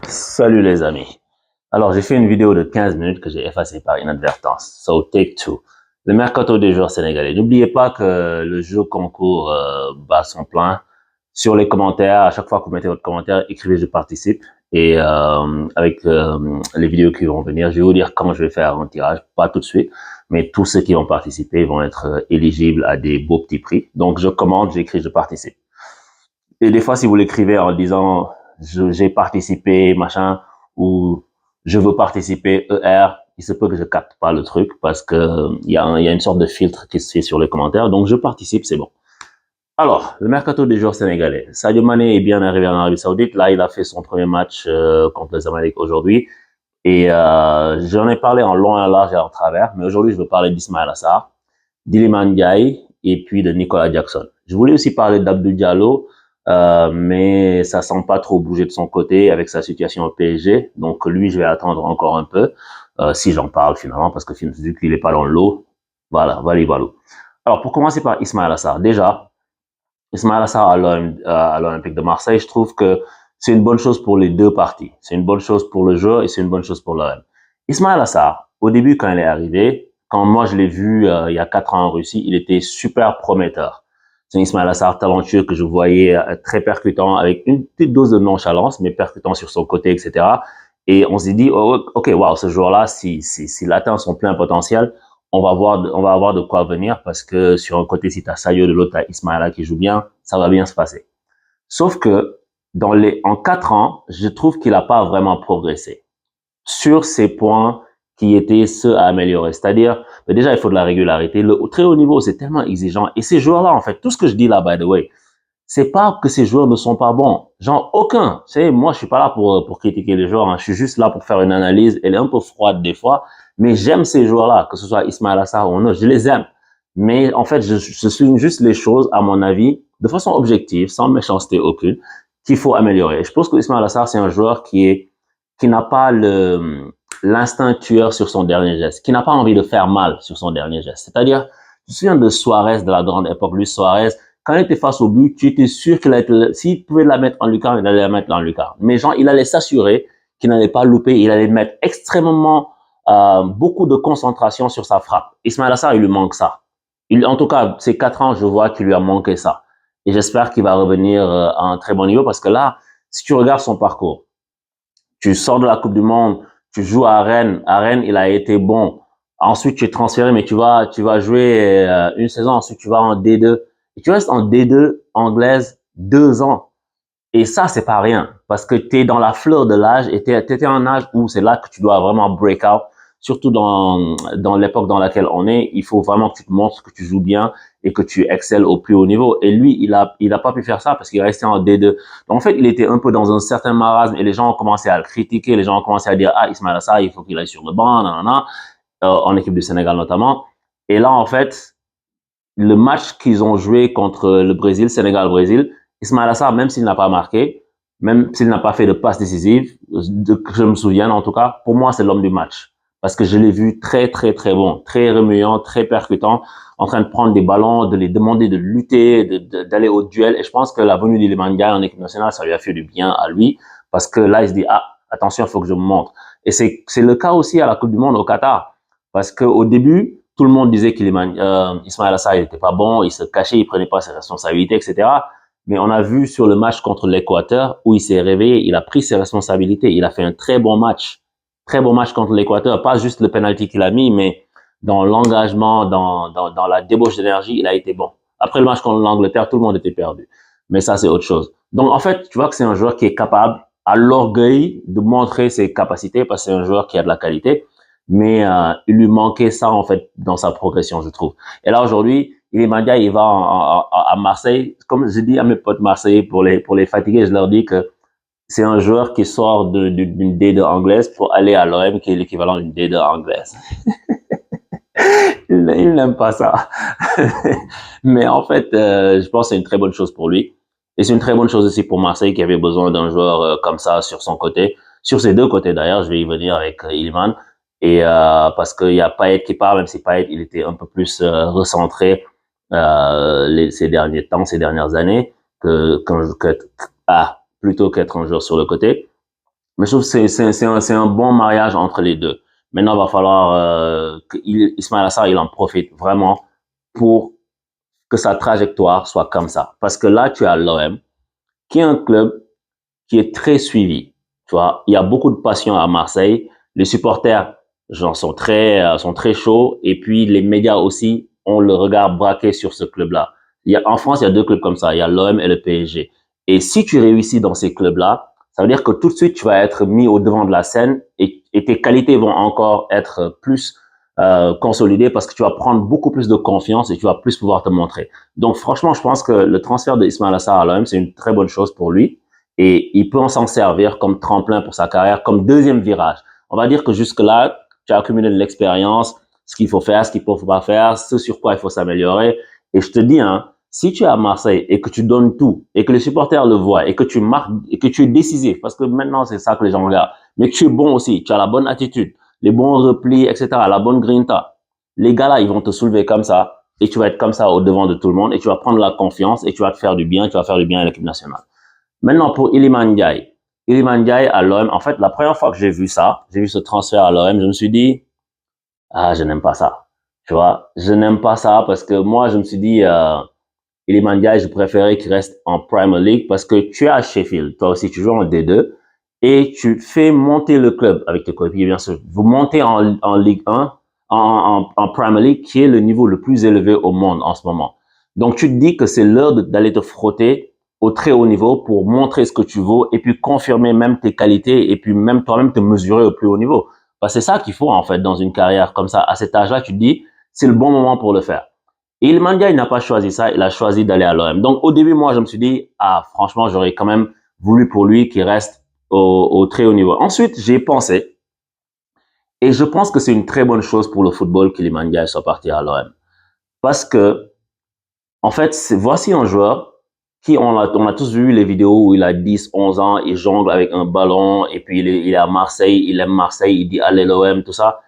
Salut les amis. Alors, j'ai fait une vidéo de 15 minutes que j'ai effacée par inadvertance. So, take two. Le mercato des joueurs sénégalais. N'oubliez pas que le jeu concours bat son plein. Sur les commentaires, à chaque fois que vous mettez votre commentaire, écrivez je participe. Et avec les vidéos qui vont venir, je vais vous dire quand je vais faire un tirage. Pas tout de suite, mais tous ceux qui vont participer vont être éligibles à des beaux petits prix. Donc, je commente, j'écris je participe. Et des fois, si vous l'écrivez en disant j'ai participé, machin, ou je veux participer, ER, il se peut que je capte pas le truc parce que il y a une sorte de filtre qui se fait sur les commentaires. Donc, je participe, c'est bon. Alors, le mercato des joueurs sénégalais. Sadio Mané est bien arrivé en Arabie Saoudite. Là, il a fait son premier match contre le Zamalek aujourd'hui. Et j'en ai parlé en long et en large et en travers. Mais aujourd'hui, je veux parler d'Ismaël Assar, d'Iliman Ndiaye et puis de Nicolas Jackson. Je voulais aussi parler d'Abdou Diallo, mais ça semble pas trop bouger de son côté avec sa situation au PSG. Donc lui, je vais attendre encore un peu si j'en parle finalement, parce que vu qu'il est pas dans l'eau, voilà. Alors pour commencer par Ismaël Assar, déjà, Ismaël Assar à l'Olympique de Marseille, je trouve que c'est une bonne chose pour les deux parties. C'est une bonne chose pour le joueur et c'est une bonne chose pour l'OM. Ismaël Assar, au début quand il est arrivé, quand moi je l'ai vu il y a 4 ans en Russie, il était super prometteur. C'est un Ismaël Assar talentueux que je voyais très percutant, avec une petite dose de nonchalance, mais percutant sur son côté, etc. Et on s'est dit, oh, ok, wow, ce joueur-là, s'il atteint son plein potentiel, on va avoir de quoi venir parce que sur un côté, si t'as Sayo, de l'autre, t'as Ismaïla qui joue bien, ça va bien se passer. Sauf que en 4 ans, je trouve qu'il n'a pas vraiment progressé sur ces points qui étaient ceux à améliorer. C'est-à-dire, déjà, il faut de la régularité. Le très haut niveau, c'est tellement exigeant. Et ces joueurs-là, en fait, tout ce que je dis là, by the way, c'est pas que ces joueurs ne sont pas bons. Genre, aucun. Tu sais, moi, je suis pas là pour critiquer les joueurs, hein. Je suis juste là pour faire une analyse. Elle est un peu froide des fois. Mais j'aime ces joueurs-là, que ce soit Ismaël Assar ou un autre. Je les aime. Mais, en fait, je souligne juste les choses, à mon avis, de façon objective, sans méchanceté aucune, qu'il faut améliorer. Je pense que Ismaël Assar, c'est un joueur qui n'a pas l'instinct tueur sur son dernier geste, qui n'a pas envie de faire mal sur son dernier geste. C'est-à-dire, je me souviens de Suarez de la grande époque, Luis Suarez, quand il était face au but, tu étais sûr s'il pouvait la mettre en lucarne, il allait la mettre en lucarne. Mais genre, il allait s'assurer qu'il n'allait pas louper, il allait mettre extrêmement beaucoup de concentration sur sa frappe. Ismaël Assar, il lui manque ça. En tout cas, ces 4 ans, je vois qu'il lui a manqué ça. Et j'espère qu'il va revenir à un très bon niveau parce que là, si tu regardes son parcours, tu sors de la Coupe du Monde, tu joues à Rennes. À Rennes, il a été bon. Ensuite, tu es transféré, mais tu vas jouer une saison. Ensuite, tu vas en D2. Et tu restes en D2 anglaise 2 ans. Et ça, c'est pas rien. Parce que tu es dans la fleur de l'âge et tu étais en âge où c'est là que tu dois vraiment break out. Surtout dans l'époque dans laquelle on est, il faut vraiment que tu te montres que tu joues bien et que tu excelles au plus haut niveau. Et lui, il a pas pu faire ça parce qu'il est resté en D2. Donc, en fait, il était un peu dans un certain marasme et les gens ont commencé à le critiquer. Les gens ont commencé à dire, ah, Ismaël Assar, il faut qu'il aille sur le banc, nanana, en équipe du Sénégal notamment. Et là, en fait, le match qu'ils ont joué contre le Brésil, Sénégal-Brésil, Ismaël Assar, même s'il n'a pas marqué, même s'il n'a pas fait de passe décisive, que je me souvienne en tout cas, pour moi, c'est l'homme du match. Parce que je l'ai vu très, très, très bon, très remuant, très percutant, en train de prendre des ballons, de les demander de lutter, d'aller au duel. Et je pense que la venue d'Iliman Ndiaye en équipe nationale, ça lui a fait du bien à lui. Parce que là, il se dit, ah, attention, il faut que je me montre. Et c'est le cas aussi à la Coupe du Monde au Qatar. Parce qu'au début, tout le monde disait qu'Ismaël Assar, il était pas bon, il se cachait, il prenait pas ses responsabilités, etc. Mais on a vu sur le match contre l'Équateur où il s'est réveillé, il a pris ses responsabilités, il a fait un très bon match. Très bon match contre l'Équateur, pas juste le penalty qu'il a mis, mais dans l'engagement, dans la débauche d'énergie, il a été bon. Après le match contre l'Angleterre, tout le monde était perdu. Mais ça, c'est autre chose. Donc, en fait, tu vois que c'est un joueur qui est capable, à l'orgueil, de montrer ses capacités parce que c'est un joueur qui a de la qualité. Mais il lui manquait ça, en fait, dans sa progression, je trouve. Et là, aujourd'hui, Iliman Ndiaye, il va à Marseille. Comme je dis à mes potes marseillais, pour les fatiguer, je leur dis que c'est un joueur qui sort d'une D2 anglaise pour aller à l'OM, qui est l'équivalent d'une D2 anglaise. Il n'aime pas ça. Mais en fait, je pense que c'est une très bonne chose pour lui. Et c'est une très bonne chose aussi pour Marseille qui avait besoin d'un joueur comme ça sur son côté. Sur ses deux côtés d'ailleurs, je vais y venir avec Ilman. Et parce qu'il y a Payet qui part, même si Payet, il était un peu plus recentré ces derniers temps, ces dernières années, plutôt qu'être un joueur sur le côté. Mais je trouve que c'est un bon mariage entre les deux. Maintenant, il va falloir que Ismaël Assar, il en profite vraiment pour que sa trajectoire soit comme ça. Parce que là, tu as l'OM, qui est un club qui est très suivi. Tu vois, il y a beaucoup de passion à Marseille. Les supporters, genre, sont très chauds. Et puis, les médias aussi ont le regard braqué sur ce club-là. En France, il y a deux clubs comme ça. Il y a l'OM et le PSG. Et si tu réussis dans ces clubs-là, ça veut dire que tout de suite, tu vas être mis au devant de la scène et tes qualités vont encore être plus consolidées parce que tu vas prendre beaucoup plus de confiance et tu vas plus pouvoir te montrer. Donc, franchement, je pense que le transfert de Ismaël Assar à l'OM, c'est une très bonne chose pour lui et il peut s'en servir comme tremplin pour sa carrière, comme deuxième virage. On va dire que jusque-là, tu as accumulé de l'expérience, ce qu'il faut faire, ce qu'il ne faut pas faire, ce sur quoi il faut s'améliorer. Et je te dis, hein, si tu es à Marseille et que tu donnes tout, et que les supporters le voient, et que tu marques, et que tu es décisif, parce que maintenant c'est ça que les gens regardent, mais que tu es bon aussi, tu as la bonne attitude, les bons replis, etc., la bonne grinta, les gars là, ils vont te soulever comme ça, et tu vas être comme ça au devant de tout le monde, et tu vas prendre la confiance, et tu vas te faire du bien, tu vas faire du bien à l'équipe nationale. Maintenant, pour Iliman Ndiaye. Iliman Ndiaye à l'OM, en fait, la première fois que j'ai vu ça, j'ai vu ce transfert à l'OM, je me suis dit, ah, je n'aime pas ça. Tu vois, je n'aime pas ça parce que moi, je me suis dit, Iliman Ndiaye, je préférais qu'il reste en Premier League parce que tu es à Sheffield, toi aussi, tu joues en D2 et tu fais monter le club avec tes coéquipiers, bien sûr. Vous montez en Ligue 1, en Premier League, qui est le niveau le plus élevé au monde en ce moment. Donc, tu te dis que c'est l'heure d'aller te frotter au très haut niveau pour montrer ce que tu vaux et puis confirmer même tes qualités et puis même toi-même te mesurer au plus haut niveau. Parce que c'est ça qu'il faut en fait dans une carrière comme ça. À cet âge-là, tu te dis, c'est le bon moment pour le faire. Et Iliman Ndiaye, il n'a pas choisi ça, il a choisi d'aller à l'OM. Donc au début, moi, je me suis dit, ah, franchement, j'aurais quand même voulu pour lui qu'il reste au très haut niveau. Ensuite, j'ai pensé, et je pense que c'est une très bonne chose pour le football qu'Iliman Ndiaye soit parti à l'OM. Parce que en fait, voici un joueur qui, on a tous vu les vidéos où il a 10, 11 ans, il jongle avec un ballon, et puis il est à Marseille, il aime Marseille, il dit allez l'OM, tout ça.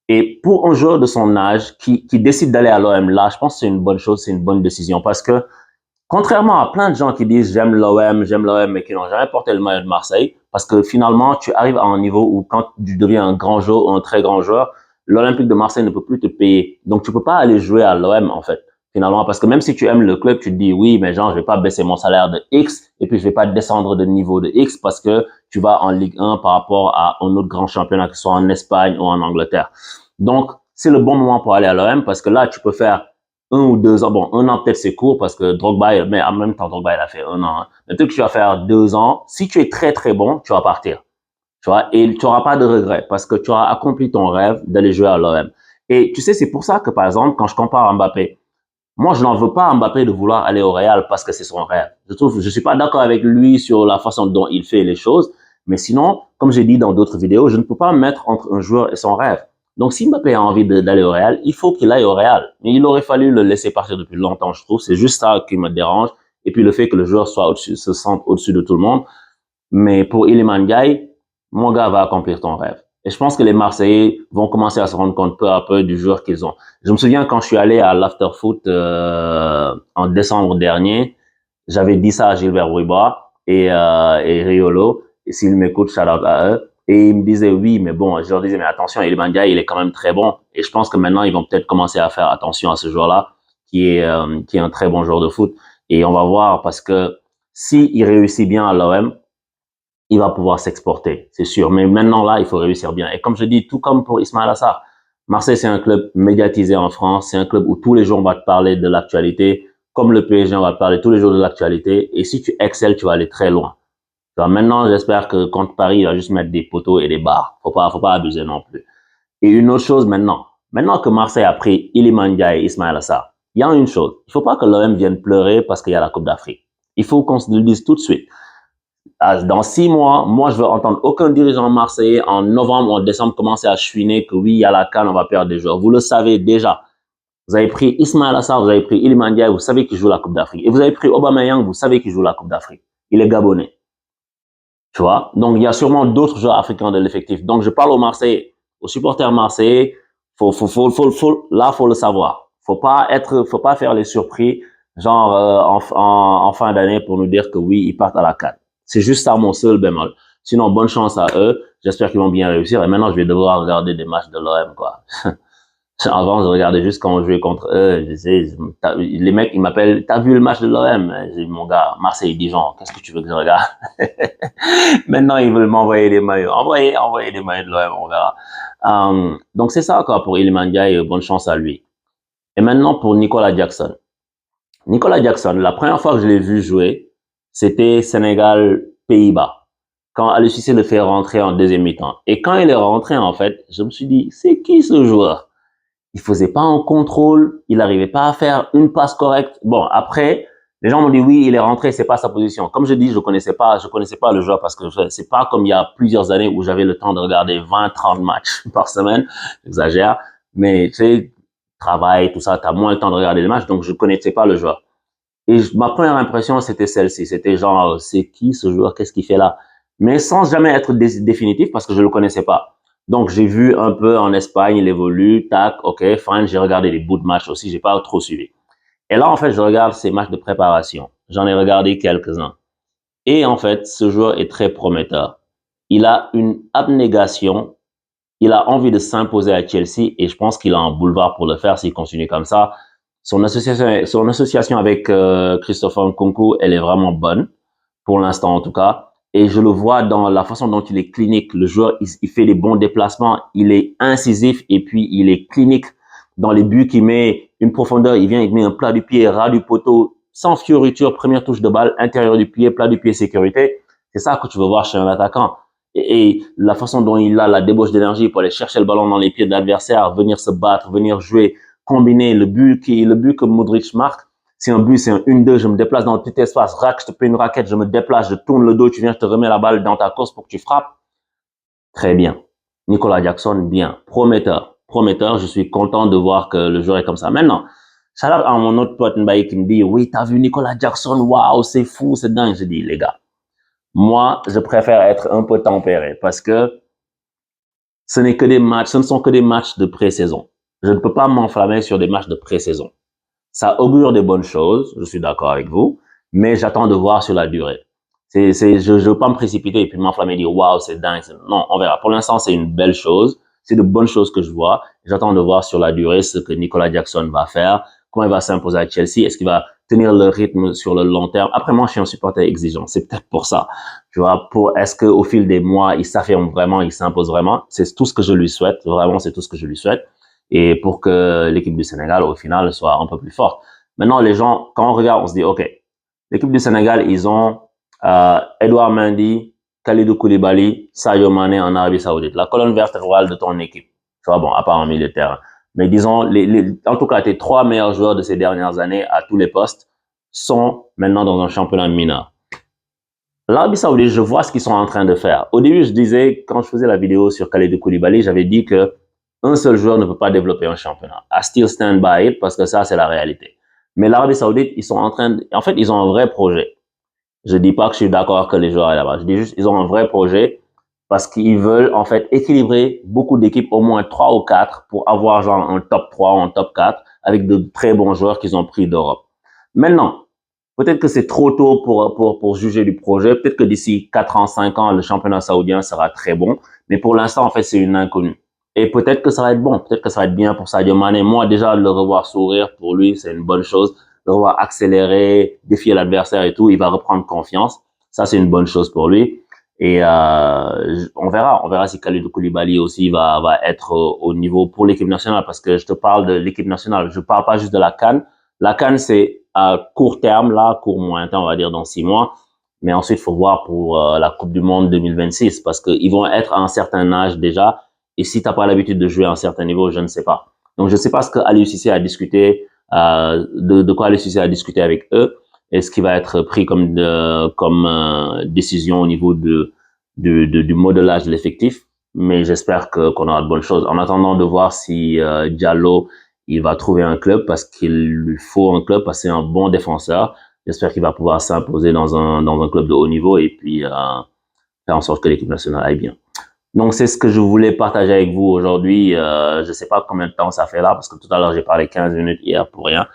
Et pour un joueur de son âge qui décide d'aller à l'OM, là, je pense que c'est une bonne chose, c'est une bonne décision. Parce que, contrairement à plein de gens qui disent j'aime l'OM, mais qui n'ont jamais porté le maillot de Marseille, parce que finalement, tu arrives à un niveau où quand tu deviens un grand joueur ou un très grand joueur, l'Olympique de Marseille ne peut plus te payer. Donc, tu peux pas aller jouer à l'OM, en fait, finalement, parce que même si tu aimes le club, tu te dis, oui, mais genre, je vais pas baisser mon salaire de X, et puis je vais pas descendre de niveau de X parce que tu vas en Ligue 1 par rapport à un autre grand championnat, que ce soit en Espagne ou en Angleterre. Donc, c'est le bon moment pour aller à l'OM parce que là, tu peux faire 1 ou 2 ans. Bon, 1 an peut-être c'est court parce que Drogba, mais en même temps, Drogba, il a fait 1 an. Hein. Mais peut-être que tu vas faire 2 ans. Si tu es très, très bon, tu vas partir. Tu vois, et tu n'auras pas de regret parce que tu auras accompli ton rêve d'aller jouer à l'OM. Et tu sais, c'est pour ça que, par exemple, quand je compare Mbappé, moi, je n'en veux pas à Mbappé de vouloir aller au Real parce que c'est son rêve. Je suis pas d'accord avec lui sur la façon dont il fait les choses. Mais sinon, comme j'ai dit dans d'autres vidéos, je ne peux pas mettre entre un joueur et son rêve. Donc, si Mbappé a envie d'aller au Real, il faut qu'il aille au Real. Mais il aurait fallu le laisser partir depuis longtemps, je trouve. C'est juste ça qui me dérange. Et puis, le fait que le joueur soit au-dessus, se sente au-dessus de tout le monde. Mais pour Iliman Ndiaye, mon gars va accomplir ton rêve. Et je pense que les Marseillais vont commencer à se rendre compte peu à peu du joueur qu'ils ont. Je me souviens quand je suis allé à l'Afterfoot en décembre dernier, j'avais dit ça à Gilbert Ruiba et Riolo. Et s'ils m'écoutent, shout out à eux. Et ils me disaient oui, mais bon, je leur disais mais attention, Iliman Ndiaye, il est quand même très bon. Et je pense que maintenant ils vont peut-être commencer à faire attention à ce joueur-là, qui est un très bon joueur de foot. Et on va voir parce que si il réussit bien à l'OM, il va pouvoir s'exporter, c'est sûr. Mais maintenant, là, il faut réussir bien. Et comme je dis, tout comme pour Ismaël Assar, Marseille, c'est un club médiatisé en France. C'est un club où tous les jours, on va te parler de l'actualité. Comme le PSG, on va te parler tous les jours de l'actualité. Et si tu excelles, tu vas aller très loin. Alors maintenant, j'espère que contre Paris, il va juste mettre des poteaux et des barres. Faut pas abuser non plus. Et une autre chose maintenant. Maintenant que Marseille a pris Iliman Ndiaye et Ismaël Assar, il y a une chose. Il faut pas que l'OM vienne pleurer parce qu'il y a la Coupe d'Afrique. Il faut qu'on se le dise tout de suite. Dans 6 mois, moi, je veux entendre aucun dirigeant marseillais en novembre ou en décembre commencer à chouiner que oui, il y a la CAN, on va perdre des joueurs. Vous le savez déjà. Vous avez pris Ismaël Assar, vous avez pris Iliman Ndiaye, vous savez qu'il joue la Coupe d'Afrique. Et vous avez pris Aubameyang, vous savez qu'il joue la Coupe d'Afrique. Il est gabonais. Tu vois? Donc, il y a sûrement d'autres joueurs africains de l'effectif. Donc, je parle aux Marseillais, aux supporters marseillais. Là, faut le savoir. Faut pas faire les surpris, genre, en fin d'année pour nous dire que oui, ils partent à la CAN. C'est juste ça mon seul bémol. Sinon, bonne chance à eux. J'espère qu'ils vont bien réussir. Et maintenant, je vais devoir regarder des matchs de l'OM, quoi. Avant, je regardais juste quand on jouait contre eux. Je sais, les mecs, ils m'appellent, t'as vu le match de l'OM? J'ai dit, mon gars, Marseille-Dijon, qu'est-ce que tu veux que je regarde? Maintenant, ils veulent m'envoyer des maillots. Envoyez des maillots de l'OM, on verra. Donc, c'est ça, quoi, pour Iliman Ndiaye. Bonne chance à lui. Et maintenant, pour Nicolas Jackson. Nicolas Jackson, la première fois que je l'ai vu jouer, c'était Sénégal-Pays-Bas. Quand Aliou Cissé le fait rentrer en deuxième mi-temps. Et quand il est rentré, en fait, je me suis dit, c'est qui ce joueur? Il faisait pas un contrôle, il n'arrivait pas à faire une passe correcte. Bon, après, les gens m'ont dit oui, il est rentré, c'est pas sa position. Comme je dis, je connaissais pas le joueur parce que c'est pas comme il y a plusieurs années où j'avais le temps de regarder 20, 30 matchs par semaine. J'exagère. Mais, tu sais, travail, tout ça, t'as moins le temps de regarder les matchs, donc je connaissais pas le joueur. Et ma première impression, c'était celle-ci. C'était genre, c'est qui ce joueur? Qu'est-ce qu'il fait là? Mais sans jamais être définitif parce que je le connaissais pas. Donc, j'ai vu un peu en Espagne, il évolue, tac, ok, fine, j'ai regardé les bouts de match aussi, j'ai pas trop suivi. Et là, en fait, je regarde ces matchs de préparation. J'en ai regardé quelques-uns. Et en fait, ce joueur est très prometteur. Il a une abnégation, il a envie de s'imposer à Chelsea et je pense qu'il a un boulevard pour le faire s'il continue comme ça. Son association avec Christopher Nkunku, elle est vraiment bonne, pour l'instant en tout cas. Et je le vois dans la façon dont il est clinique. Le joueur, il fait des bons déplacements, il est incisif et puis il est clinique dans les buts qu'il met, une profondeur, il vient, il met un plat du pied, ras du poteau, sans fioriture, première touche de balle, intérieur du pied, plat du pied, sécurité. C'est ça que tu veux voir chez un attaquant. Et la façon dont il a la débauche d'énergie pour aller chercher le ballon dans les pieds de l'adversaire, venir se battre, venir jouer, combiner le but que Modric marque. C'est un but, c'est un 1-2, je me déplace dans le petit espace, rack, je te paie une raquette, je me déplace, je tourne le dos, tu viens, je te remets la balle dans ta course pour que tu frappes. Très bien. Nicolas Jackson, bien. Prometteur. Prometteur, je suis content de voir que le joueur est comme ça. Maintenant, shout out à mon autre pote Mbaye qui me dit, oui, t'as vu Nicolas Jackson, waouh, c'est fou, c'est dingue. Je dis, les gars, moi, je préfère être un peu tempéré parce que ce ne sont que des matchs de pré-saison. Je ne peux pas m'enflammer sur des matchs de pré-saison. Ça augure des bonnes choses, je suis d'accord avec vous, mais j'attends de voir sur la durée. Je veux pas me précipiter et puis m'enflammer et dire waouh, c'est dingue. Non, on verra. Pour l'instant, c'est une belle chose. C'est de bonnes choses que je vois. J'attends de voir sur la durée ce que Nicolas Jackson va faire, comment il va s'imposer à Chelsea, est-ce qu'il va tenir le rythme sur le long terme. Après, moi, je suis un supporter exigeant. C'est peut-être pour ça. Tu vois, est-ce qu'au fil des mois, il s'affirme vraiment, il s'impose vraiment? C'est tout ce que je lui souhaite. Vraiment, c'est tout ce que je lui souhaite. Et pour que l'équipe du Sénégal, au final, soit un peu plus forte. Maintenant, les gens, quand on regarde, on se dit, OK, l'équipe du Sénégal, ils ont Edouard Mendy, Kalidou Koulibaly, Sadio Mané en Arabie Saoudite. La colonne vertébrale de ton équipe. Tu vois, bon, à part en milieu de terrain. Mais disons, en tout cas, tes trois meilleurs joueurs de ces dernières années à tous les postes sont maintenant dans un championnat mineur. L'Arabie Saoudite, je vois ce qu'ils sont en train de faire. Au début, je disais, quand je faisais la vidéo sur Kalidou Koulibaly, j'avais dit que un seul joueur ne peut pas développer un championnat. I still stand by it parce que ça, c'est la réalité. Mais l'Arabie Saoudite, ils sont en fait, ils ont un vrai projet. Je dis pas que je suis d'accord que les joueurs aillent là-bas. Je dis juste, ils ont un vrai projet parce qu'ils veulent, en fait, équilibrer beaucoup d'équipes, au moins 3 ou 4 pour avoir genre un top 3 ou un top 4 avec de très bons joueurs qu'ils ont pris d'Europe. Maintenant, peut-être que c'est trop tôt pour juger du projet. Peut-être que d'ici 4 ans, 5 ans, le championnat saoudien sera très bon. Mais pour l'instant, en fait, c'est une inconnue. Et peut-être que ça va être bon. Peut-être que ça va être bien pour Sadio Mané. Moi, déjà, le revoir sourire, pour lui, c'est une bonne chose. Le revoir accélérer, défier l'adversaire et tout, il va reprendre confiance. Ça, c'est une bonne chose pour lui. Et on verra si Kalidou Koulibaly aussi va être au niveau pour l'équipe nationale. Parce que je te parle de l'équipe nationale. Je parle pas juste de la CAN. La CAN, c'est à court terme, là, court moyen terme, on va dire dans 6 mois. Mais ensuite, il faut voir pour la Coupe du Monde 2026 parce qu'ils vont être à un certain âge déjà. Et si tu n'as pas l'habitude de jouer à un certain niveau, je ne sais pas. Donc, je ne sais pas ce que Aliou Cissé a discuté, de quoi Aliou Cissé a discuté avec eux et ce qui va être pris comme décision au niveau du modelage de l'effectif. Mais j'espère qu'on aura de bonnes choses. En attendant de voir si Diallo il va trouver un club parce qu'il lui faut un club parce que c'est un bon défenseur. J'espère qu'il va pouvoir s'imposer dans un club de haut niveau et puis faire en sorte que l'équipe nationale aille bien. Donc, c'est ce que je voulais partager avec vous aujourd'hui. Je sais pas combien de temps ça fait là, parce que tout à l'heure, j'ai parlé 15 minutes hier pour rien.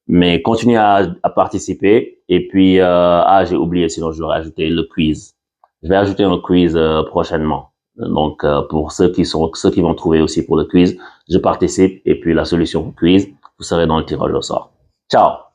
Mais continuez à participer. Et puis, j'ai oublié, sinon je vais rajouter le quiz. Je vais ajouter un quiz prochainement. Donc, pour ceux qui vont trouver aussi pour le quiz, je participe et puis la solution au quiz, vous serez dans le tirage au sort. Ciao!